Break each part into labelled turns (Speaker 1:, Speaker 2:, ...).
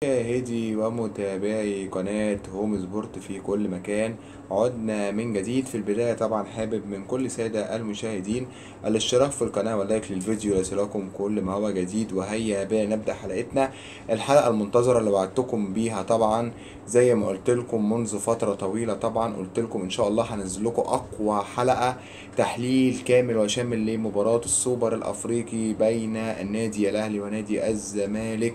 Speaker 1: مشاهدي ومتابعي قناة هوم سبورت في كل مكان، عدنا من جديد. في البداية طبعا حابب من كل سادة المشاهدين الاشتراك في القناة واللايك للفيديو ليصلكم كل ما هو جديد. وهيا بنا نبدأ حلقتنا، الحلقة المنتظرة اللي وعدتكم بيها طبعا زي ما قلت لكم منذ فترة طويلة. طبعا قلت لكم ان شاء الله هنزل لكم اقوى حلقة تحليل كامل وشامل لمباراة السوبر الافريقي بين النادي الاهلي ونادي الزمالك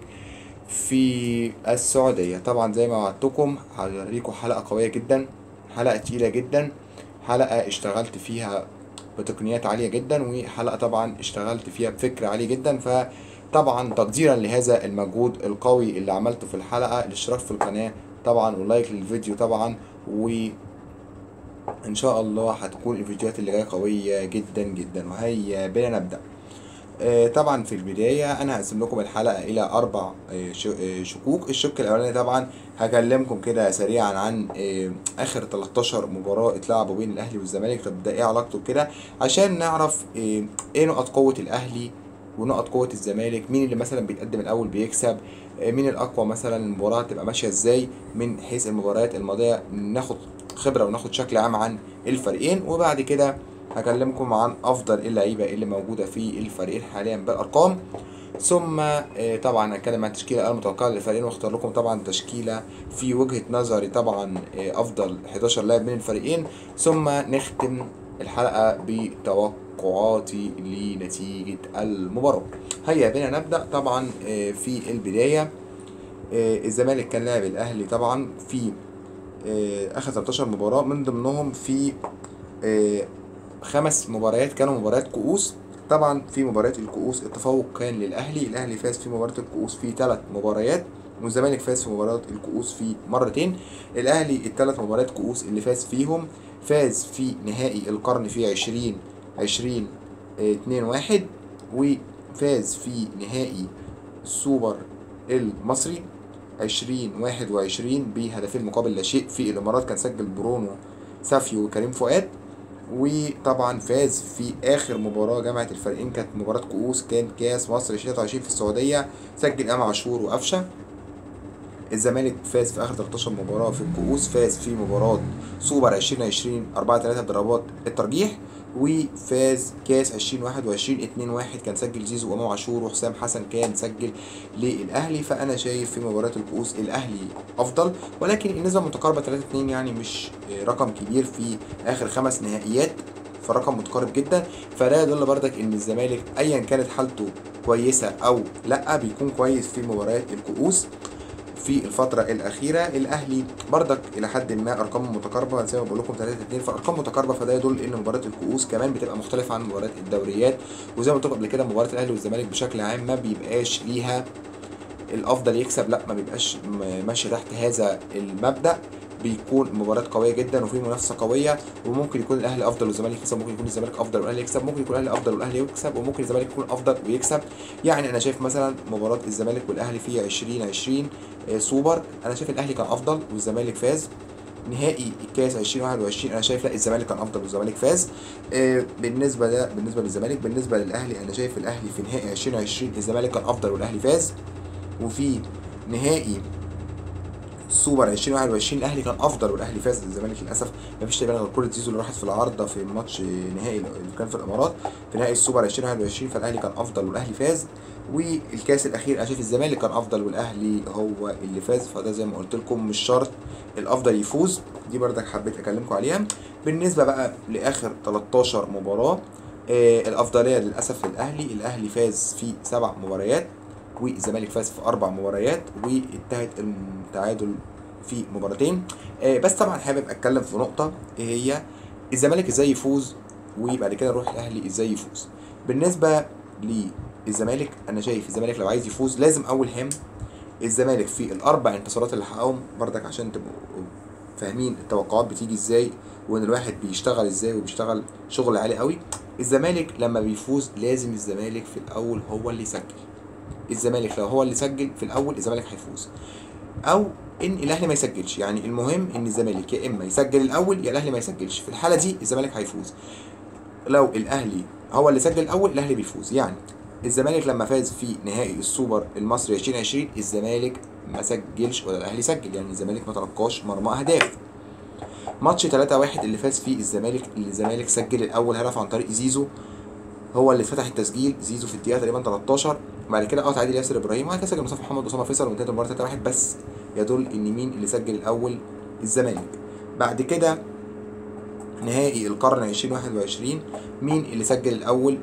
Speaker 1: في السعودية. طبعا زي ما وعدتكم هوريكم حلقة قوية جدا، حلقة تقيلة جدا، حلقة اشتغلت فيها بتقنيات عالية جدا، وحلقة طبعا اشتغلت فيها بفكر عالي جدا. فطبعا تقديرا لهذا المجهود القوي اللي عملته في الحلقة، الاشتراك في القناة طبعا واللايك للفيديو طبعا، وان شاء الله هتكون الفيديوهات اللي جاية قوية جدا جدا. وهيا بنا نبدأ. طبعا في البداية أنا هقسم لكم الحلقة إلى أربع شقوق. الشق الأولاني طبعا هكلمكم كده سريعا عن آخر 13 مباراة اتلعبوا بين الأهلي والزمالك. طب ده إيه علاقته بكده؟ عشان نعرف إيه نقط قوة الأهلي ونقط قوة الزمالك، مين اللي مثلا بيتقدم الأول بيكسب، مين الأقوى، مثلا المباراة تبقى ماشية إزاي من حيث المباريات الماضية، ناخد خبرة وناخد شكل عام عن الفريقين. وبعد كده هكلمكم عن افضل اللعيبه اللي موجوده في الفريقين حاليا بالارقام. ثم طبعا هتكلم عن التشكيله المتوقعه للفريقين، واختار لكم طبعا تشكيله في وجهه نظري طبعا افضل 11 لاعب من الفريقين. ثم نختم الحلقه بتوقعاتي لنتيجه المباراه. هيا بنا نبدا. طبعا في البدايه الزمالك كان لاعب الاهلي طبعا في اخر 13 مباراه، من ضمنهم في آه، 5 مباريات كانوا مباريات كؤوس. طبعا في مباريات الكؤوس التفوق كان للاهلي، الاهلي فاز في مباراه الكؤوس في 3 مباريات، والزمالك فاز في مباراه الكؤوس في مرتين. الاهلي ال3 مباريات كؤوس اللي فاز فيهم، فاز في نهائي القرن في 2020 2-1، وفاز في نهائي السوبر المصري 2021 بهدفين مقابل لا شيء في الامارات، كان سجل برونو سافيو وكريم فؤاد. وطبعا فاز في اخر مباراه جمعت الفريقين، كانت مباراه كؤوس، كان كاس مصر 2023 في السعوديه، سجل امام عاشور وقفشه. الزمالك فاز في اخر 13 مباراه في الكؤوس، فاز في مباراه سوبر 2020 4-3 بضربات الترجيح، وفاز كاس 2021 2-1، كان سجل زيزو وامام عاشور وحسام حسن كان سجل للاهلي. فانا شايف في مباراه الكؤوس الاهلي افضل، ولكن النسبه متقاربه 3-2، يعني مش رقم كبير في اخر 5 نهائيات، فرقم متقارب جدا. فده يدل بردك ان الزمالك ايا كانت حالته كويسه او لا بيكون كويس في مباريات الكؤوس. في الفترة الأخيرة الأهلي بردك إلى حد ما أرقامه متقاربة، زي ما بقول لكم 3-2، فأرقام متقاربة، فده يدل إن مباراة الكؤوس كمان بتبقى مختلفة عن مباريات الدوريات. وزي ما قلت لكم قبل كده مباراة الأهلي والزمالك بشكل عام ما بيبقاش ليها الافضل يكسب، لا ما بيبقاش ماشي تحت هذا المبدأ. بيكون مباراة قوية جدا وفي منافسة قوية، وممكن يكون الأهلي أفضل والزمالك يكسب، ممكن يكون الزمالك أفضل والأهلي يكسب، ممكن يكون الأهلي أفضل والأهلي يكسب، وممكن الزمالك يكون أفضل ويكسب. يعني أنا شايف مثلا مباراة الزمالك والأهلي في 2020 سوبر، أنا شايف الأهلي كان أفضل والزمالك فاز. نهائي الكاس 2021 انا شايف لا الزمالك كان افضل والزمالك فاز. بالنسبه للزمالك. بالنسبه للاهلي انا شايف الاهلي في نهائي 2020 الزمالك كان افضل والاهلي فاز. وفي نهائي السوبر 2021 الاهلي كان افضل والاهلي فاز. الزمالك للاسف ما فيش تقريبا غير كره زيزو اللي راحت في العارضه في ماتش نهائي اللي كان في الامارات في نهائي السوبر 2021، فالاهلي كان افضل والاهلي فاز. والكاس الاخير انا شايف الزمالك كان افضل والاهلي هو اللي فاز. فده زي ما قلت لكم مش شرط الافضل يفوز، دي بردك حبيت اكلمكم عليها. بالنسبه بقى لاخر 13 مباراه الافضليه للاسف للاهلي، الاهلي فاز في 7 مباريات والزمالك فاز في 4 مباريات، وانتهت التعادل في مباراتين. بس طبعا حابب اتكلم في نقطه ايه هي الزمالك ازاي يفوز، وبعد كده نروح الاهلي ازاي يفوز. بالنسبه للزمالك انا شايف الزمالك لو عايز يفوز لازم اول هام الزمالك في ال4 انتصارات اللي حققهم، بردك عشان تبقوا فاهمين التوقعات بتيجي ازاي، وان الواحد بيشتغل ازاي وبيشتغل شغل عالي قوي. الزمالك لما بيفوز لازم الزمالك في الاول هو اللي يسجل. الزمالك لو هو اللي سجل في الاول الزمالك هيفوز، او ان الاهلي ما يسجلش. يعني المهم ان الزمالك يا اما يسجل الاول يا الاهلي ما يسجلش، في الحاله دي الزمالك هيفوز. لو الاهلي هو اللي سجل الاول الاهلي بيفوز. يعني الزمالك لما فاز في نهائي السوبر المصري 2020 الزمالك ما سجلش ولا الاهلي سجل، يعني الزمالك ما تلقاش مرمى اهداف. ماتش 3-1 اللي فاز فيه الزمالك، اللي الزمالك سجل الاول هدف عن طريق زيزو، هو اللي فتح التسجيل، زيزو في الدقيقه تقريبا 13. بعد كده قطع عادل ياسر ابراهيم، وبعد كده سجل مصطفى محمد اسامه فيصل، وانتهت المباراه 3-1. بس يدل ان مين اللي سجل الاول؟ الزمالك. بعد كده نهائي القرن 2021 مين اللي سجل الاول؟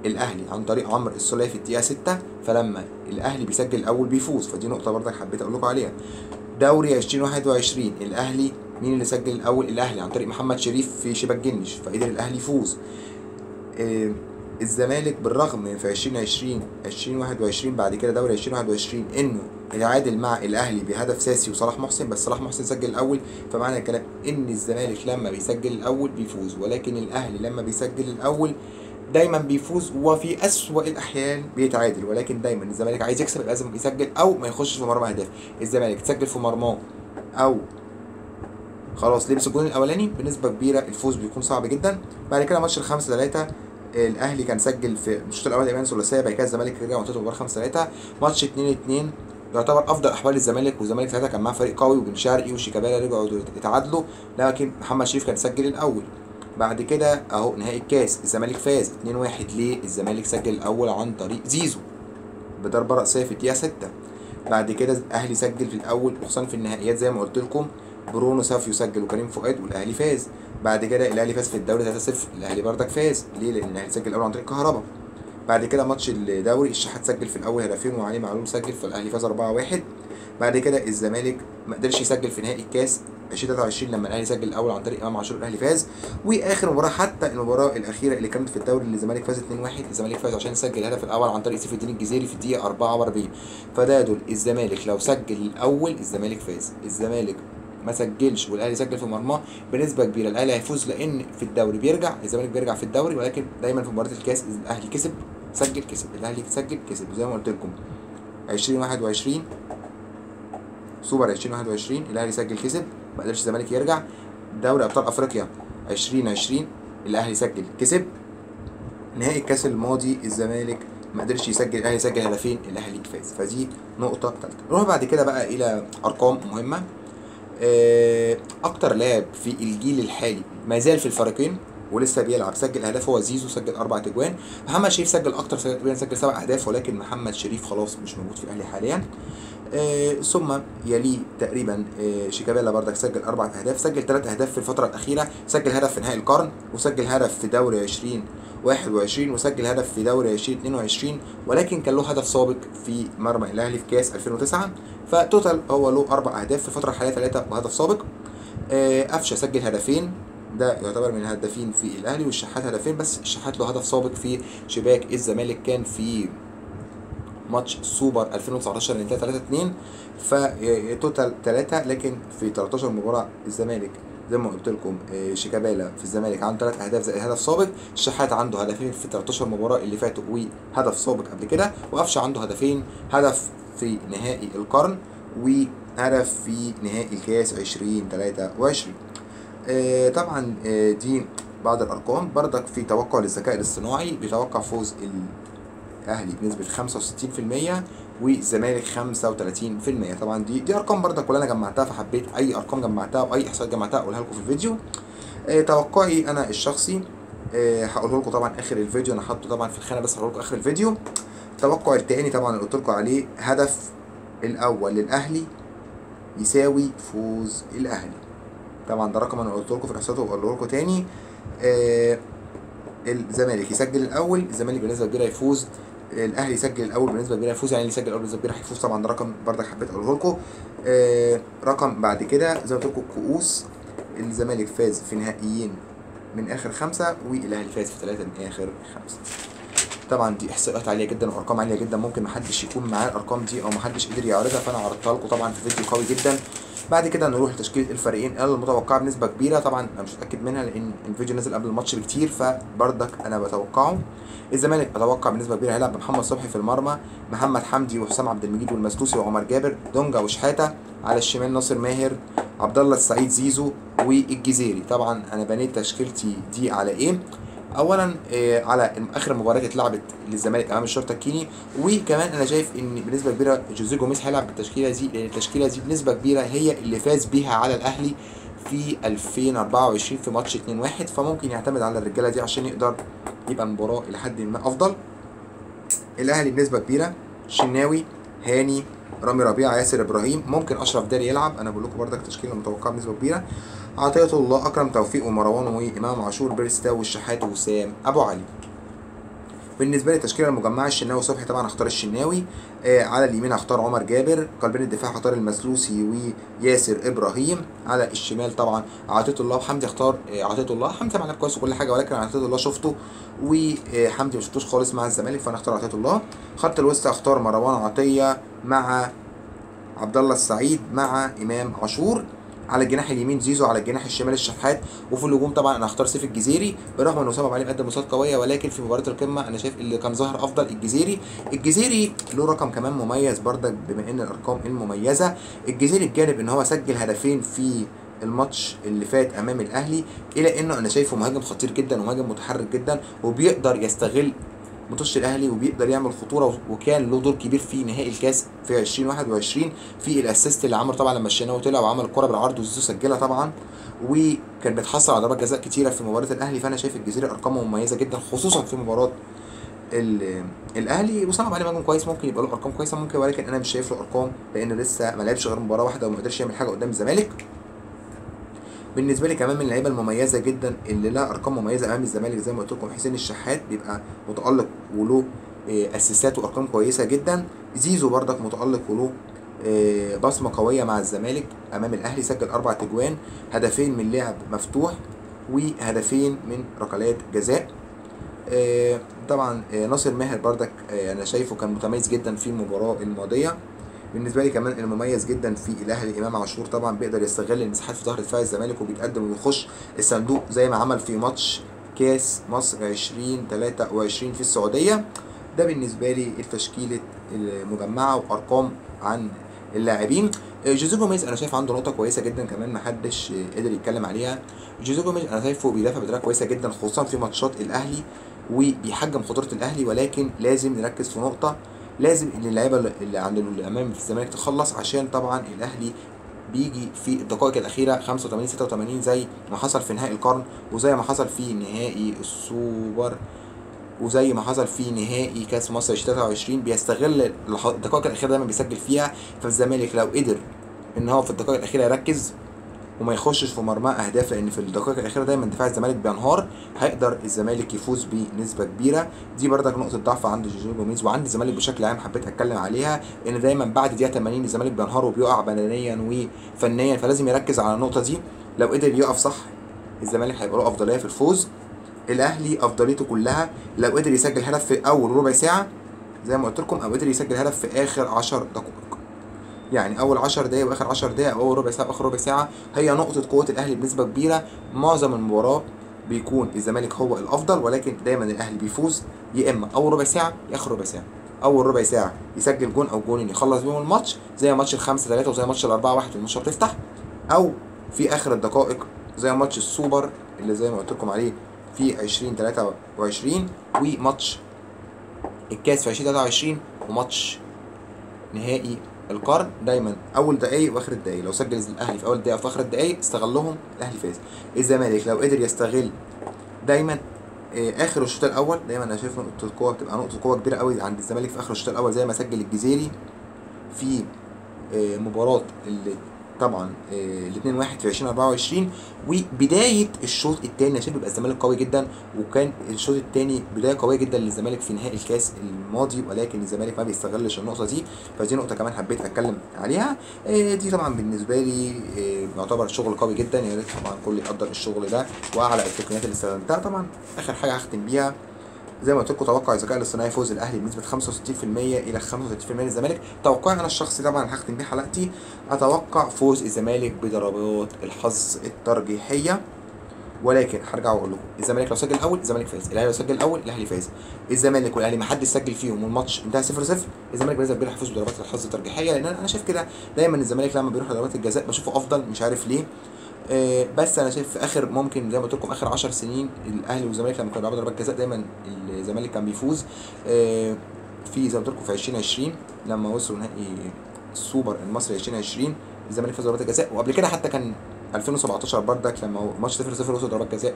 Speaker 1: الاهلي عن طريق عمرو السولية في الدقيقه 6. فلما الاهلي بيسجل الاول بيفوز، فدي نقطه برضك حبيت اقول لكم عليها. دوري 2021 الاهلي مين اللي سجل الاول؟ الاهلي عن طريق محمد شريف في شباك جنش، فقدر الاهلي يفوز. الزمالك بالرغم في 2021 بعد كده دوري 2021 انه يتعادل مع الاهلي بهدف ساسي وصلاح محسن، بس صلاح محسن سجل الاول. فمعنى الكلام ان الزمالك لما بيسجل الاول بيفوز، ولكن الاهلي لما بيسجل الاول دايما بيفوز، وفي اسوأ الاحيان بيتعادل. ولكن دايما الزمالك عايز يكسب لازم يسجل او ما يخشش في مرمى اهداف. الزمالك تسجل في مرماه او خلاص لبس الجون الاولاني بنسبه كبيره الفوز بيكون صعب جدا. بعد كده ماتش ال5-3 الاهلي كان سجل في الشوط الاول تقريبا ثلاثيه، بعد كده الزمالك رجع وانتهت المباراه 5-3. ماتش 2-2 يعتبر افضل احوال الزمالك، والزمالك ساعتها كان معاه فريق قوي وبن شرقي وشيكابالا رجعوا يتعادلوا، لكن محمد شريف كان سجل الاول. بعد كده اهو نهائي الكاس الزمالك فاز 2-1 ليه؟ الزمالك سجل الاول عن طريق زيزو بضربه راسيه في الدقيقه 6. بعد كده الاهلي سجل في الاول، وخصوصا في النهائيات زي ما قلت لكم برونو سافيو سجل وكريم فؤاد والاهلي فاز. بعد كده الاهلي فاز في الدوري 3-0، الاهلي بردك فاز ليه؟ لان الاهلي سجل الاول عن طريق كهربا. بعد كده ماتش الدوري الشحات سجل في الاول هدفين وعلي معلول سجل، فالاهلي فاز 4-1. بعد كده الزمالك ما قدرش يسجل في نهائي الكاس 2023 لما الاهلي سجل الاول عن طريق امام عاشور، الاهلي فاز. واخر مباراه حتى المباراه الاخيره اللي كانت في الدوري اللي الزمالك فاز 2-1، الزمالك فاز عشان سجل الهدف الاول عن طريق سيف الدين الجزيري في الدقيقه 44. فده يدل الزمالك لو سجل الاول الزمالك فاز، الزمالك ما سجلش والاهلي سجل في مرماه بنسبه كبيره الاهلي هيفوز، لان في الدوري بيرجع الزمالك بيرجع في الدوري، ولكن دايما في مباراه الكاس الاهلي كسب سجل كسب، الاهلي سجل كسب. زي ما قلت لكم 2021 سوبر 2021 الاهلي سجل كسب، ما قدرش الزمالك يرجع. دوري ابطال افريقيا 2020 الاهلي سجل كسب. نهائي الكاس الماضي الزمالك ما قدرش يسجل، الاهلي سجل هدفين الاهلي فاز. فدي نقطه ثالثه. نروح بعد كده بقى الى ارقام مهمه. اكتر لاعب في الجيل الحالي ما زال في الفريقين ولسه بيلعب سجل اهداف هو زيزو، سجل 4 اجوان. محمد شريف سجل اكتر، سجل 7 اهداف، ولكن محمد شريف خلاص مش موجود في الاهلي حاليا. ثم يليه تقريبا شيكابالا بردك سجل 4 اهداف، سجل 3 اهداف في الفتره الاخيره، سجل هدف في نهائي القرن، وسجل هدف في دوري 2021، وسجل هدف في دوري 2022، ولكن كان له هدف سابق في مرمى الاهلي في كاس 2009. فتوتال هو له 4 اهداف في الفتره الحاليه، 3 وهدف سابق. قفشه سجل هدفين، ده يعتبر من الهدافين في الاهلي، والشحات هدفين، بس الشحات له هدف سابق في شباك الزمالك كان في ماتش السوبر 2019 اللي انتهى 3-2. فتوتال 3، لكن في 13 مباراه الزمالك زي ما قلت لكم شيكابالا في الزمالك عنده 3 اهداف زي هدف سابق، الشحات عنده هدفين في 13 مباراه اللي فاتوا وهدف سابق قبل كده، وقفشه عنده هدفين، هدف في نهائي القرن وهدف في نهائي الكاس 2023. طبعا دي بعض الارقام. بردك في توقع للذكاء الاصطناعي بيتوقع فوز الاهلي بنسبه 65% والزمالك 35%. طبعا دي ارقام بردك كلها انا جمعتها، فحبيت اي ارقام جمعتها واي احصائيات جمعتها اقولها لكم في الفيديو. توقعي انا الشخصي هقوله لكم طبعا اخر الفيديو، انا حاطه طبعا في الخانه بس هقوله لكم اخر الفيديو. التوقع التاني طبعا اللي قلت لكم عليه، هدف الاول للاهلي يساوي فوز الاهلي. طبعا ده رقم انا قلت لكم في الاحصائيات وبقوله لكم تاني. الزمالك يسجل الاول، الزمالك بنسبه كبيره يفوز، الاهلي يسجل الاول بنسبه كبيره يفوز، يعني اللي يسجل الاول بنسبه كبيره هيفوز. طبعا ده رقم بردك حبيت اقوله لكم. رقم بعد كده زي ما قلت لكم الكؤوس، الزمالك فاز في نهائيين من اخر 5، والاهلي فاز في 3 من اخر 5. طبعا دي احصائيات عاليه جدا وارقام عاليه جدا، ممكن محدش يكون معاه الارقام دي او محدش قدر يعرضها، فانا عرضتها لكم طبعا في فيديو قوي جدا. بعد كده نروح لتشكيله الفريقين المتوقعه بنسبه كبيره، طبعا انا مش متاكد منها لان الفيديو نزل قبل الماتش بكتير، فبردك انا بتوقعه. الزمالك اتوقع بنسبه كبيره هيلعب بمحمد صبحي في المرمى، محمد حمدي وحسام عبد المجيد والمسلوسي وعمر جابر، دونجا وشحاته، على الشمال ناصر ماهر، عبد الله السعيد زيزو والجزيري. طبعا انا بنيت تشكيلتي دي على ايه؟ اولا على اخر مباراه اتلعبت للزمالك امام الشرطه الكيني، وكمان انا شايف ان بنسبه كبيره جوزيه جوميز هيلعب بالتشكيله دي، لان التشكيله دي بنسبه كبيره هي اللي فاز بيها على الاهلي في 2024 في ماتش 2-1، فممكن يعتمد على الرجاله دي عشان يقدر يبقى المباراه الى حد ما افضل. الاهلي بنسبه كبيره شناوي، هاني، رامي ربيعه، ياسر ابراهيم، ممكن اشرف داري يلعب، انا بقول لكم بردك تشكيله متوقعه بنسبه كبيره. عطيه الله، اكرم توفيق، ومروان، وامام عاشور، بيرستاو، والشحات، وسام ابو علي. بالنسبه لي التشكيله المجمعه الشناوي صبحي، طبعا هختار الشناوي. على اليمين هختار عمر جابر، قلبين الدفاع هختار المسلوسي وياسر ابراهيم. على الشمال طبعا عطيه الله وحمدي، اختار عطيه الله. حمدي عمل كويس وكل حاجه، ولكن عطيه الله شفته وحمدي ما شفتوش خالص مع الزمالك، فانا اختار عطيه الله. خط الوسط اختار مروان عطيه مع عبد الله السعيد مع امام عاشور. على الجناح اليمين زيزو، على الجناح الشمال الشحات. وفي الهجوم طبعا انا هختار سيف الجزيري، برغم ان اسامه ابو علي مقدم ماتشات قويه، ولكن في مباراه القمه انا شايف اللي كان ظاهر افضل الجزيري. الجزيري له رقم كمان مميز برضك، بما ان الارقام المميزه. الجزيري بجانب ان هو سجل هدفين في الماتش اللي فات امام الاهلي، الى انه انا شايفه مهاجم خطير جدا ومهاجم متحرك جدا، وبيقدر يستغل ماتش الاهلي وبيقدر يعمل خطوره، وكان له دور كبير في نهائي الكاس في 2021 في الاسيست اللي عمله طبعا لما الشناوي طلع وعمل الكره بالعرض وزيزو سجلها طبعا، وكان بيتحصل على ضربات جزاء كتيره في مباراه الاهلي. فانا شايف الجزيري ارقامه مميزه جدا، خصوصا في مباراه الاهلي. وسام علي مهاجم كويس، ممكن يبقى له ارقام كويسه ممكن، ولكن انا مش شايف له ارقام لانه لسه ما لعبش غير مباراه واحده وما قدرش يعمل حاجه قدام الزمالك. بالنسبه لي كمان من اللعيبه المميزه جدا اللي لها ارقام مميزه امام الزمالك زي ما قلت لكم حسين الشحات، بيبقى متالق وله اسيستات وارقام كويسه جدا. زيزو بردك متالق وله بصمه قويه مع الزمالك امام الاهلي، سجل 4 تجوان، هدفين من لعب مفتوح وهدفين من ركلات جزاء. طبعا ناصر ماهر بردك انا شايفه كان متميز جدا في المباراه الماضيه. بالنسبه لي كمان المميز جدا في الاهلي امام عاشور، طبعا بيقدر يستغل المساحات في ظهر دفاع الزمالك وبيتقدم ويخش الصندوق زي ما عمل في ماتش كاس مصر 2023 في السعوديه. ده بالنسبه لي التشكيله المجمعه وارقام عن اللاعبين. جوزيه جوميز انا شايف عنده نقطه كويسه جدا كمان ما حدش قدر يتكلم عليها. جوزيه جوميز انا شايفه بيدافع بطريقه كويسه جدا خصوصا في ماتشات الاهلي، وبيحجم خطوره الاهلي، ولكن لازم نركز في نقطه، لازم ان اللعيبه اللي عند الامام في الزمالك تخلص، عشان طبعا الاهلي بيجي في الدقائق الاخيره 85 86 زي ما حصل في نهائي القرن، وزي ما حصل في نهائي السوبر، وزي ما حصل في نهائي كاس مصر 2023، بيستغل الدقائق الاخيره دايما بيسجل فيها. فالزمالك لو قدر ان هو في الدقائق الاخيره يركز وما يخشش في مرمى اهداف، لان في الدقائق الاخيره دايما دفاع الزمالك بينهار، هيقدر الزمالك يفوز بنسبه كبيره. دي بردك نقطه ضعف عند جوزيه جوميز وعند الزمالك بشكل عام، حبيت اتكلم عليها ان دايما بعد دقيقه 80 الزمالك بينهار وبيقع بدنيا وفنيا، فلازم يركز على النقطه دي. لو قدر يقف صح الزمالك هيبقى له افضليه في الفوز. الاهلي افضليته كلها لو قدر يسجل هدف في اول ربع ساعه زي ما قلت لكم، او قدر يسجل هدف في اخر 10 دقائق، يعني اول 10 دقايق واخر 10 دقايق او اول ربع ساعه واخر ربع ساعه، هي نقطه قوه الاهلي بنسبه كبيره. معظم المباراه بيكون الزمالك هو الافضل، ولكن دايما الاهلي بيفوز يا اما اول ربع ساعه يا اخر ربع ساعه. اول ربع ساعه يسجل جون او جونين يخلص بيهم الماتش زي ماتش ال5-3 وزي ماتش ال4-1 الماتش بتفتح، او في اخر الدقائق زي ماتش السوبر اللي زي ما قلت لكم عليه في 2023، وماتش الكاس في 2023، وماتش نهائي القرن. دايما اول دقايق واخر الدقايق، لو سجل الاهلي في اول دقيقه وفي اخر الدقايق استغلهم الاهلي فاز. الزمالك لو قدر يستغل دايما اخر الشوط الاول، دايما انا شايف نقطه القوه بتبقى نقطه قوه كبيره قوي عند الزمالك في اخر الشوط الاول زي ما سجل الجزيري في مباراه اللي طبعا ال 2-1 في 2024. وبدايه الشوط الثاني انا شايف بيبقى الزمالك قوي جدا، وكان الشوط الثاني بدايه قويه جدا للزمالك في نهائي الكاس الماضي، ولكن الزمالك ما بيستغلش النقطه دي، فدي نقطه كمان حبيت اتكلم عليها. دي طبعا بالنسبه لي يعتبر شغل قوي جدا، يا ريت طبعا الكل يقدر الشغل ده واعلى التقنيات اللي استخدمتها. طبعا اخر حاجه هختم بيها زي ما قلت لكم، توقع الذكاء الاصطناعي فوز الاهلي بنسبه 65% الى 35% للزمالك. توقعي انا الشخصي طبعا هختم بيه حلقتي، اتوقع فوز الزمالك بضربات الحظ الترجيحيه، ولكن هرجع واقول لكم الزمالك لو سجل الاول الزمالك فاز، الاهلي لو سجل الاول الاهلي فاز. الزمالك والاهلي ما حدش سجل فيهم والماتش انتهى 0-0، الزمالك بنسبه كبيره هيفوز بضربات الحظ الترجيحيه، لان انا شايف كده دايما الزمالك لما بيروح لضربات الجزاء بشوفه افضل، مش عارف ليه. بس انا شايف في اخر، ممكن زي ما قلت لكم، اخر 10 سنين الاهلي والزمالك لما كانوا بيلعبوا ضربات جزاء دايما الزمالك كان بيفوز. في زي ما قلت لكم في 2020 لما وصلوا نهائي السوبر المصري 2020 الزمالك فاز ضربات الجزاء، وقبل كده حتى كان 2017 بردك لما ماتش 0-0 وصل ضربات جزاء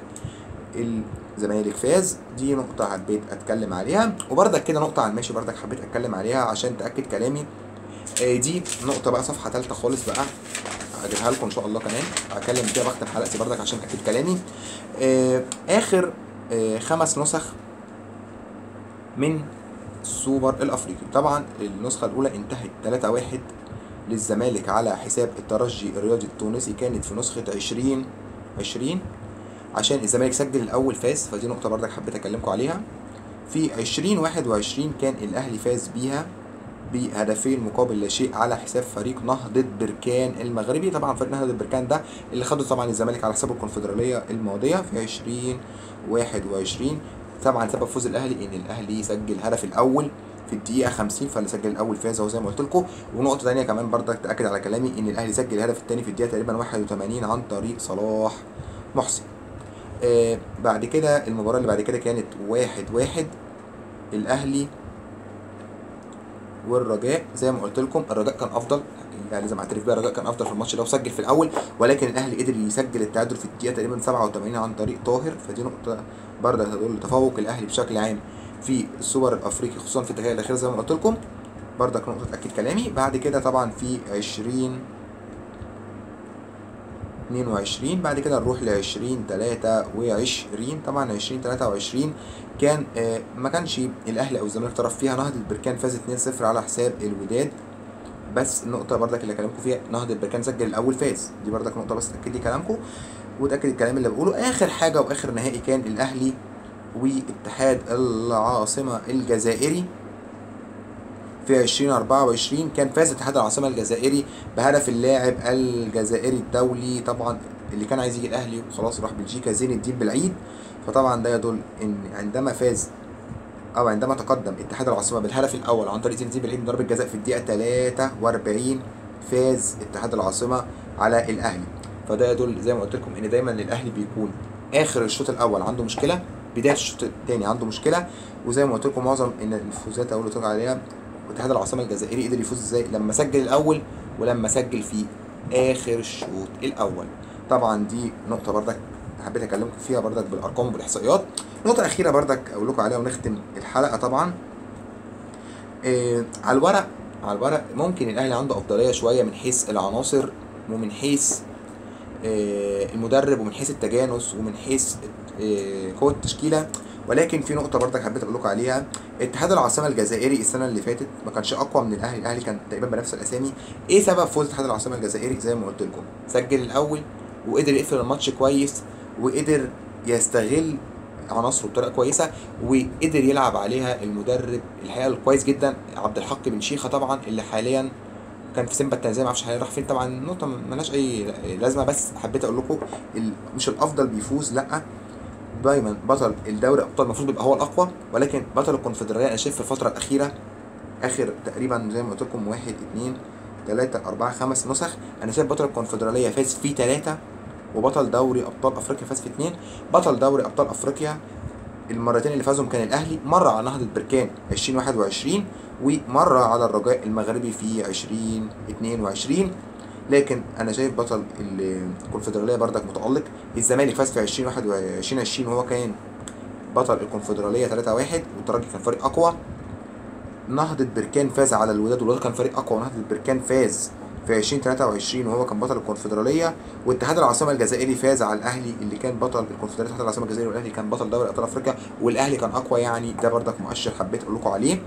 Speaker 1: الزمالك فاز. دي نقطة حبيت اتكلم عليها، وبردك كده نقطة على الماشي بردك حبيت اتكلم عليها عشان تأكد كلامي. دي نقطة بقى صفحة تالتة خالص بقى هجيبها لكم ان شاء الله كمان هتكلم فيها بختم حلقتي بردك عشان تأكد كلامي. اخر 5 نسخ من السوبر الافريقي، طبعا النسخة الاولى انتهت 3-1 للزمالك على حساب الترجي الرياضي التونسي، كانت في نسخة 2020 عشان الزمالك سجل الاول فاز، فدي نقطة بردك حبيت اكلمكم عليها. في 2021 كان الاهلي فاز بيها بهدفين مقابل لا شيء على حساب فريق نهضة بركان المغربي. طبعا فريق نهضة بركان ده اللي خده طبعا الزمالك على حساب الكونفدرالية الماضية في 2021. طبعا سبب فوز الاهلي ان الاهلي سجل الهدف الاول في الدقيقة 50، فاللي سجل الاول فاز اهو زي ما قلت لكم. ونقطة تانية كمان برضك تأكد على كلامي ان الاهلي سجل الهدف الثاني في الدقيقة تقريبا 81 عن طريق صلاح محسن. بعد كده المباراة اللي بعد كده كانت 1-1 الاهلي والرجاء. زي ما قلت لكم الرجاء كان افضل، يعني لازم اعترف بيها، الرجاء كان افضل في الماتش ده وسجل في الاول، ولكن الاهلي قدر يسجل التعادل في الدقيقه تقريبا 87 عن طريق طاهر، فدي نقطه برضه تدل تفوق الاهلي بشكل عام في السوبر الافريقي خصوصا في الدقائق الاخيره زي ما قلت لكم. برضه نقطه تاكد كلامي. بعد كده طبعا في 2022 بعد كده نروح ل 2023. طبعا 2023 كان ما كانش الاهلي او الزمالك طرف فيها، نهضة بركان فاز 2-0 على حساب الوداد. بس النقطة بردك اللي كلامكم فيها نهضة بركان سجل الأول فاز، دي بردك نقطة بس تأكد لي كلامكم وتأكد الكلام اللي بقوله. آخر حاجة وآخر نهائي كان الأهلي واتحاد العاصمة الجزائري في 2024 كان فاز اتحاد العاصمة الجزائري بهدف اللاعب الجزائري الدولي طبعا اللي كان عايز يجي الأهلي وخلاص راح بلجيكا، زين الدين بالعيد. فطبعا ده يدل إن عندما تقدم اتحاد العاصمة بالهدف الأول عن طريق زين الدين بالعيد من ضربة جزاء في الدقيقة 43 فاز اتحاد العاصمة على الأهلي. فده يدل زي ما قلت لكم إن دايما الأهلي بيكون آخر الشوط الأول عنده مشكلة، بداية الشوط الثاني عنده مشكلة. وزي ما قلت لكم معظم إن الفوزات اللي قلت عليها اتحاد العاصمة الجزائري قدر يفوز ازاي لما سجل الأول ولما سجل في آخر الشوط الأول. طبعا دي نقطة بردك حبيت اكلمكم فيها بردك بالارقام وبالاحصائيات. نقطه اخيره بردك اقول لكم عليها ونختم الحلقه. طبعا على الورق ممكن الاهلي عنده افضليه شويه من حيث العناصر ومن حيث المدرب ومن حيث التجانس ومن حيث قوه التشكيله، ولكن في نقطه بردك حبيت اقول لكم عليها. اتحاد العاصمه الجزائري السنه اللي فاتت ما كانش اقوى من الاهلي، الاهلي كان تقريبا بنفس الاسامي. ايه سبب فوز اتحاد العاصمه الجزائري؟ زي ما قلت لكم سجل الاول وقدر يقفل الماتش كويس وقدر يستغل عناصره بطريقه كويسه وقدر يلعب عليها المدرب الحقيقه الكويس جدا عبد الحق بن شيخه طبعا اللي حاليا كان في سيمبا التنزاني، ما اعرفش حاليا راح فين. طبعا النقطه ملهاش اي لازمه، بس حبيت اقول لكم مش الافضل بيفوز، لا، دايما بطل الدوري ابطال المفروض يبقى هو الاقوى، ولكن بطل الكونفدراليه انا شايف في الفتره الاخيره اخر تقريبا زي ما قلت لكم 1 2 3 4 5 نسخ انا شايف بطل الكونفدراليه فاز فيه 3، وبطل دوري ابطال افريقيا فاز في 2. بطل دوري ابطال افريقيا المرتين اللي فازهم كان الاهلي، مره على نهضه بركان 2021 ومره على الرجاء المغربي في 2022. لكن انا شايف بطل الكونفدراليه بردك متالق. الزمالك فاز في 2021 وهو كان بطل الكونفدراليه 3-1 والترجي كان فريق اقوى. نهضه بركان فاز على الوداد والوداد كان فريق اقوى، ونهضه بركان فاز في 2023 وهو كان بطل الكونفدراليه. واتحاد العاصمه الجزائري فاز على الاهلي اللي كان بطل الكونفدراليه. اتحاد العاصمه الجزائري والاهلي كان بطل دوري ابطال افريقيا والاهلي كان اقوى، يعني ده بردك مؤشر حبيت اقول لكم عليه.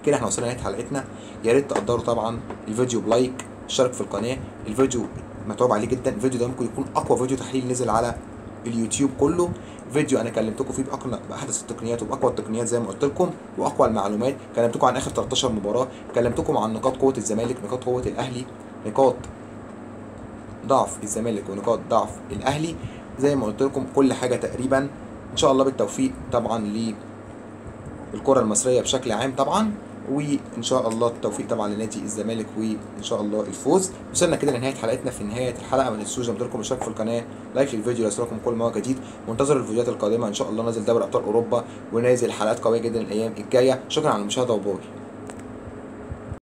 Speaker 1: كده احنا وصلنا لنهايه حلقتنا. يا ريت تقدروا طبعا الفيديو بلايك، اشترك في القناه، الفيديو متعوب عليه جدا. الفيديو ده ممكن يكون اقوى فيديو تحليل نزل على اليوتيوب كله. فيديو انا كلمتكم فيه باحدث التقنيات وباقوى التقنيات زي ما قلت لكم واقوى المعلومات. كلمتكم عن اخر 13 مباراه، كلمتكم عن نقاط قوه الزمالك، نقاط قوه الاهلي، نقاط ضعف الزمالك ونقاط ضعف الاهلي. زي ما قلت لكم كل حاجه تقريبا. ان شاء الله بالتوفيق طبعا للكره المصريه بشكل عام طبعا. وان شاء الله التوفيق طبعا لنادي الزمالك وان شاء الله الفوز. وصلنا كده لنهايه حلقتنا. في نهايه الحلقه ما تنسوش زي ما قلت لكم الاشتراك في القناه، لايك للفيديو ليصلكم كل ما هو جديد، وانتظروا الفيديوهات القادمه ان شاء الله. نازل دوري ابطال اوروبا ونازل حلقات قويه جدا الايام الجايه. شكرا على المشاهده وباي.